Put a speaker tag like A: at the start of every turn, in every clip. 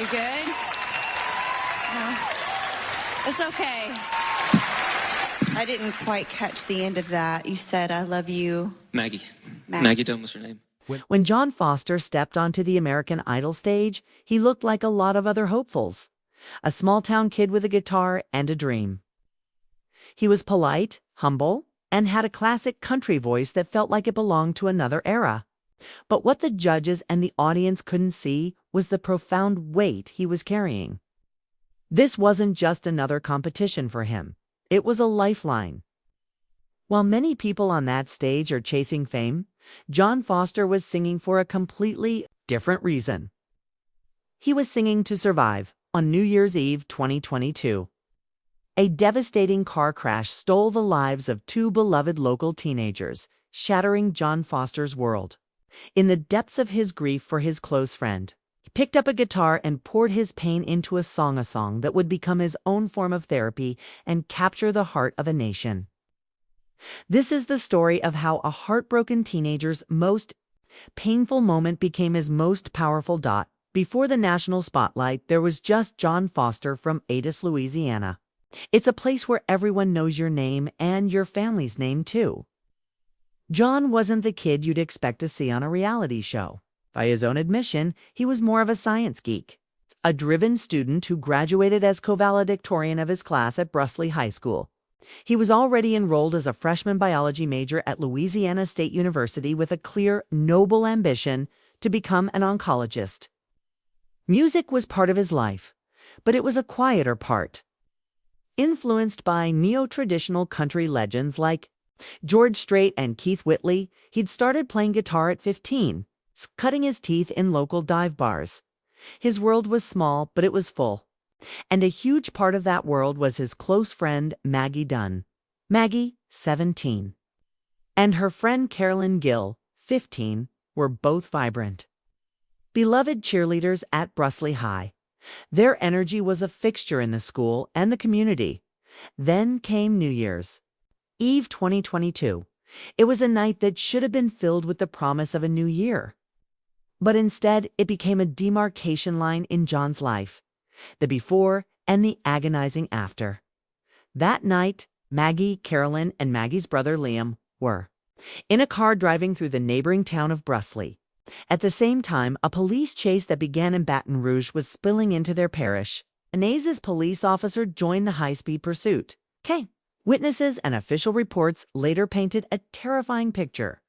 A: You good? No. It's okay. I didn't quite catch the end of that. You said, I love you.
B: Maggie. Maggie Dunn was her name.
C: When John Foster stepped onto the American Idol stage, he looked like a lot of other hopefuls. A small-town kid with a guitar and a dream. He was polite, humble, and had a classic country voice that felt like it belonged to another era. But what the judges and the audience couldn't see was the profound weight he was carrying. This wasn't just another competition for him. It was a lifeline. While many people on that stage are chasing fame, John Foster was singing for a completely different reason. He was singing to survive on New Year's Eve 2022. A devastating car crash stole the lives of two beloved local teenagers, shattering John Foster's world. In the depths of his grief for his close friend, he picked up a guitar and poured his pain into a song that would become his own form of therapy and capture the heart of a nation. This is the story of how a heartbroken teenager's most painful moment became his most powerful dot. Before the national spotlight, there was just John Foster from Atis, Louisiana. It's a place where everyone knows your name and your family's name, too. John wasn't the kid you'd expect to see on a reality show. By his own admission, he was more of a science geek, a driven student who graduated as co-valedictorian of his class at Brusley High School. He was already enrolled as a freshman biology major at Louisiana State University with a clear, noble ambition to become an oncologist. Music was part of his life, but it was a quieter part. Influenced by neo-traditional country legends like George Strait and Keith Whitley, he'd started playing guitar at 15, cutting his teeth in local dive bars. His world was small, but it was full. And a huge part of that world was his close friend, Maggie Dunn. Maggie, 17, and her friend Carolyn Gill, 15, were both vibrant, beloved cheerleaders at Brusley High. Their energy was a fixture in the school and the community. Then came New Year's Eve 2022. It was a night that should have been filled with the promise of a new year. But instead, it became a demarcation line in John's life. The before and the agonizing after. That night, Maggie, Carolyn, and Maggie's brother Liam were in a car driving through the neighboring town of Brusley. At the same time, a police chase that began in Baton Rouge was spilling into their parish. An A's police officer joined the high-speed pursuit. Witnesses and official reports later painted a terrifying picture.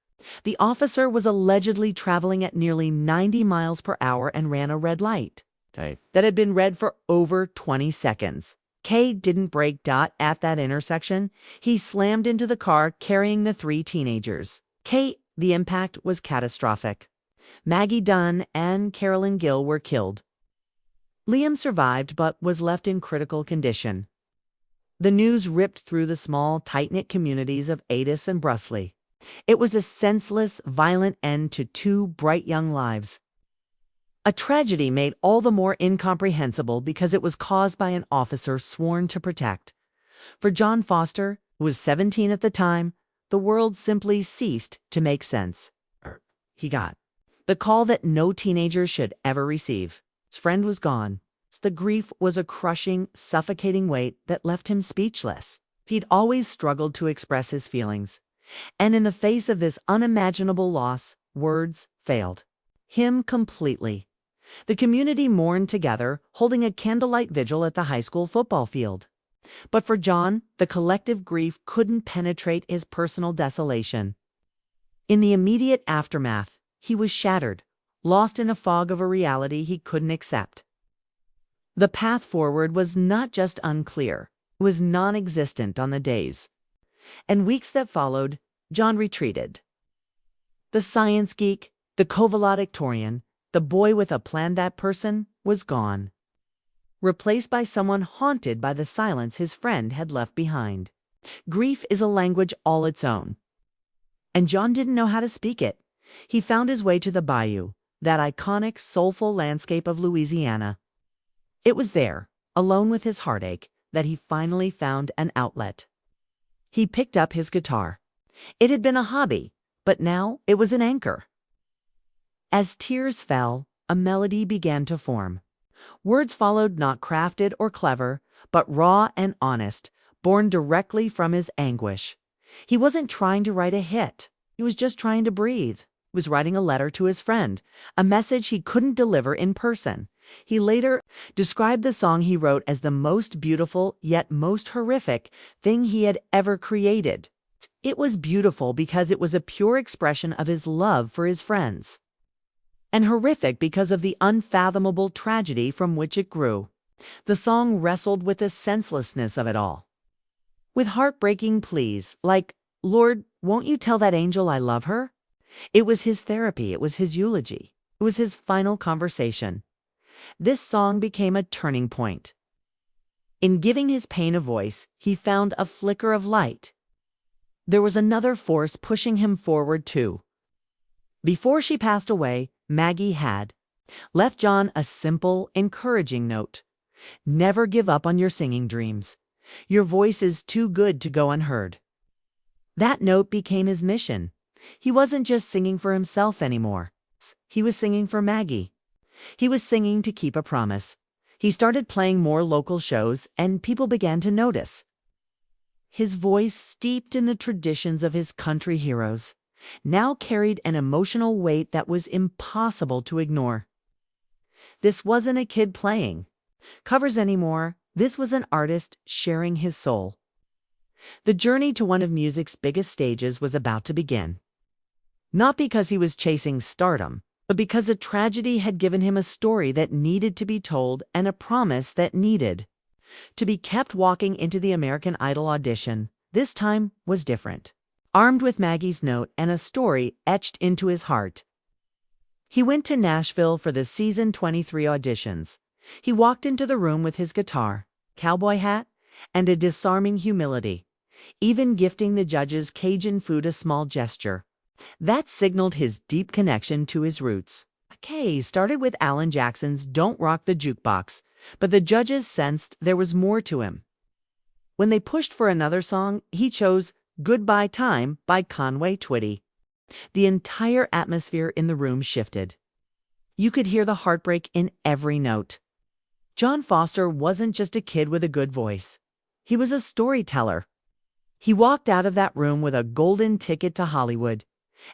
C: The officer was allegedly traveling at nearly 90 miles per hour and ran a red light that had been red for over 20 seconds. Kay didn't brake. At that intersection, he slammed into the car carrying the three teenagers. The impact was catastrophic. Maggie Dunn and Carolyn Gill were killed. Liam survived but was left in critical condition. The news ripped through the small, tight-knit communities of Atis and Brusley. It was a senseless, violent end to two bright young lives. A tragedy made all the more incomprehensible because it was caused by an officer sworn to protect. For John Foster, who was 17 at the time, the world simply ceased to make sense. He got the call that no teenager should ever receive. His friend was gone. The grief was a crushing, suffocating weight that left him speechless. He'd always struggled to express his feelings. And in the face of this unimaginable loss, words failed him completely. The community mourned together, holding a candlelight vigil at the high school football field. But for John, the collective grief couldn't penetrate his personal desolation. In the immediate aftermath, he was shattered, lost in a fog of a reality he couldn't accept. The path forward was not just unclear, it was non-existent on the days and weeks that followed. John retreated. The science geek, the co-valedictorian, the boy with a plan, that person was gone, replaced by someone haunted by the silence his friend had left behind. Grief is a language all its own, and John didn't know how to speak it. He found his way to the bayou, that iconic, soulful landscape of Louisiana. It was there, alone with his heartache, that he finally found an outlet. He picked up his guitar. It had been a hobby, but now it was an anchor. As tears fell, a melody began to form. Words followed, not crafted or clever, but raw and honest, born directly from his anguish. He wasn't trying to write a hit. He was just trying to breathe. He was writing a letter to his friend, a message he couldn't deliver in person. He later described the song he wrote as the most beautiful yet most horrific thing he had ever created. It was beautiful because it was a pure expression of his love for his friends, and horrific because of the unfathomable tragedy from which it grew. The song wrestled with the senselessness of it all, with heartbreaking pleas like, "Lord, won't you tell that angel I love her?" It was his therapy. It was his eulogy. It was his final conversation. This song became a turning point. In giving his pain a voice, he found a flicker of light. There was another force pushing him forward too. Before she passed away, Maggie had left John a simple, encouraging note. "Never give up on your singing dreams. Your voice is too good to go unheard." That note became his mission. He wasn't just singing for himself anymore. He was singing for Maggie. He was singing to keep a promise. He started playing more local shows, and people began to notice. His voice, steeped in the traditions of his country heroes, now carried an emotional weight that was impossible to ignore. This wasn't a kid playing covers anymore. This was an artist sharing his soul. The journey to one of music's biggest stages was about to begin. Not because he was chasing stardom, but because a tragedy had given him a story that needed to be told and a promise that needed to be kept. Walking into the American Idol audition, this time was different. Armed with Maggie's note and a story etched into his heart, he went to Nashville for the season 23 auditions. He walked into the room with his guitar, cowboy hat, and a disarming humility, even gifting the judges Cajun food, a small gesture that signaled his deep connection to his roots. Okay, started with Alan Jackson's "Don't Rock the Jukebox," but the judges sensed there was more to him. When they pushed for another song, he chose "Goodbye Time" by Conway Twitty. The entire atmosphere in the room shifted. You could hear the heartbreak in every note. John Foster wasn't just a kid with a good voice. He was a storyteller. He walked out of that room with a golden ticket to Hollywood.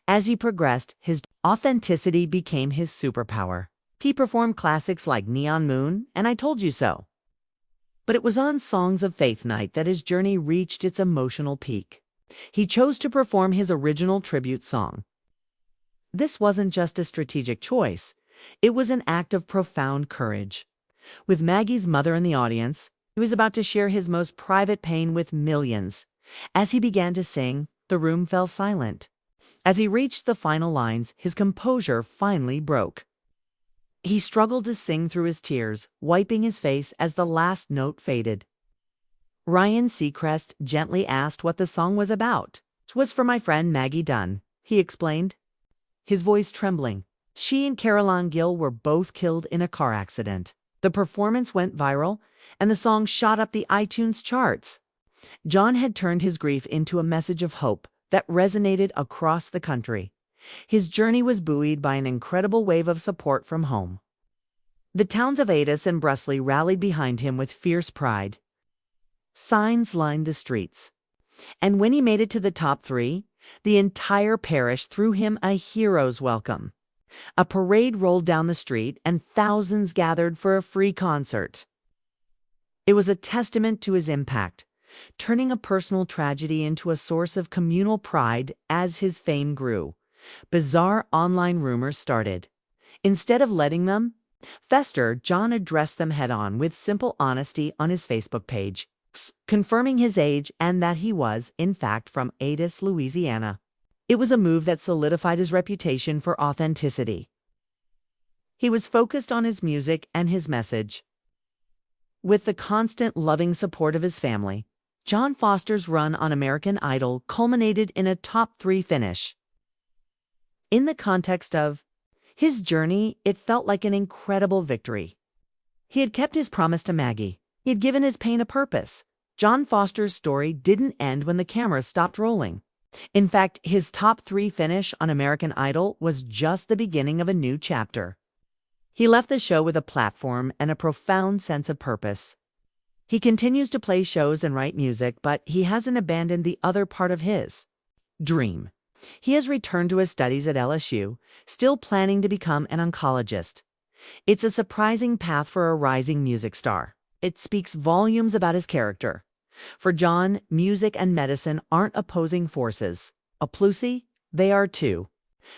C: As he progressed, his authenticity became his superpower. He performed classics like "Neon Moon" and "I Told You So." But it was on Songs of Faith night that his journey reached its emotional peak. He chose to perform his original tribute song. This wasn't just a strategic choice. It was an act of profound courage. With Maggie's mother in the audience, he was about to share his most private pain with millions. As he began to sing, the room fell silent. As he reached the final lines, his composure finally broke. He struggled to sing through his tears, wiping his face as the last note faded. Ryan Seacrest gently asked what the song was about. "It was for my friend Maggie Dunn," he explained, his voice trembling. She and Caroline Gill were both killed in a car accident. The performance went viral, and the song shot up the iTunes charts. John had turned his grief into a message of hope that resonated across the country. His journey was buoyed by an incredible wave of support from home. The towns of Adas and Brusley rallied behind him with fierce pride. Signs lined the streets. And when he made it to the top 3, the entire parish threw him a hero's welcome. A parade rolled down the street, and thousands gathered for a free concert. It was a testament to his impact, turning a personal tragedy into a source of communal pride. As his fame grew, bizarre online rumors started. Instead of letting them fester, John addressed them head-on with simple honesty on his Facebook page, confirming his age and that he was, in fact, from Adas, Louisiana. It was a move that solidified his reputation for authenticity. He was focused on his music and his message. With the constant, loving support of his family, John Foster's run on American Idol culminated in a top 3 finish. In the context of his journey, it felt like an incredible victory. He had kept his promise to Maggie. He had given his pain a purpose. John Foster's story didn't end when the camera stopped rolling. In fact, his top 3 finish on American Idol was just the beginning of a new chapter. He left the show with a platform and a profound sense of purpose. He continues to play shows and write music, but he hasn't abandoned the other part of his dream. He has returned to his studies at LSU, still planning to become an oncologist. It's a surprising path for a rising music star. It speaks volumes about his character. For John, music and medicine aren't opposing forces. Plucy, they are two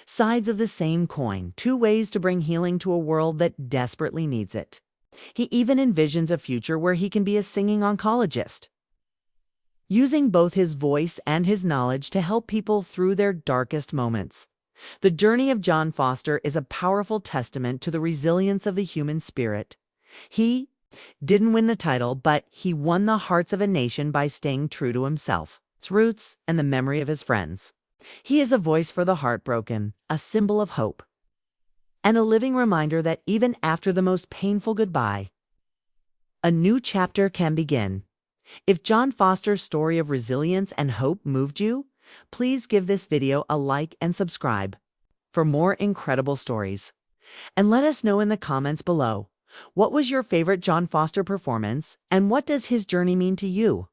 C: sides of the same coin, two ways to bring healing to a world that desperately needs it. He even envisions a future where he can be a singing oncologist, using both his voice and his knowledge to help people through their darkest moments. The journey of John Foster is a powerful testament to the resilience of the human spirit. He didn't win the title, but he won the hearts of a nation by staying true to himself, its roots, and the memory of his friends. He is a voice for the heartbroken, a symbol of hope, and a living reminder that even after the most painful goodbye, a new chapter can begin. If John Foster's story of resilience and hope moved you, please give this video a like and subscribe for more incredible stories. And let us know in the comments below, what was your favorite John Foster performance, and what does his journey mean to you?